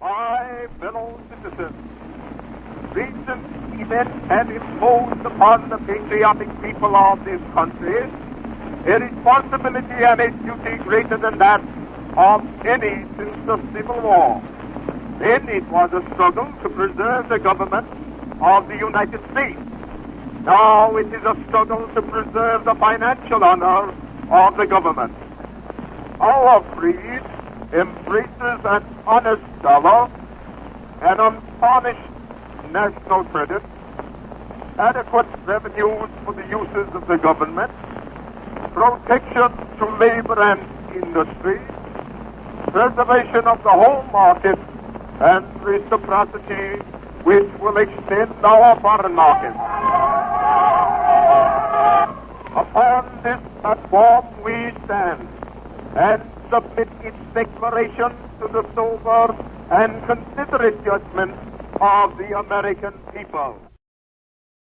My fellow citizens, recent events have imposed upon the patriotic people of this country a responsibility and a duty greater than that of any since the Civil War. Then it was a struggle to preserve the government of the United States. Now it is a struggle to preserve the financial honor of the government. Our creed embraces an honest dollar, an untarnished national credit, adequate revenues for the uses of the government, protection to labor and industry, preservation of the home market, and reciprocity which will extend our foreign market. Upon this platform we stand and submit its declaration to the sober and considerate judgment of the American people.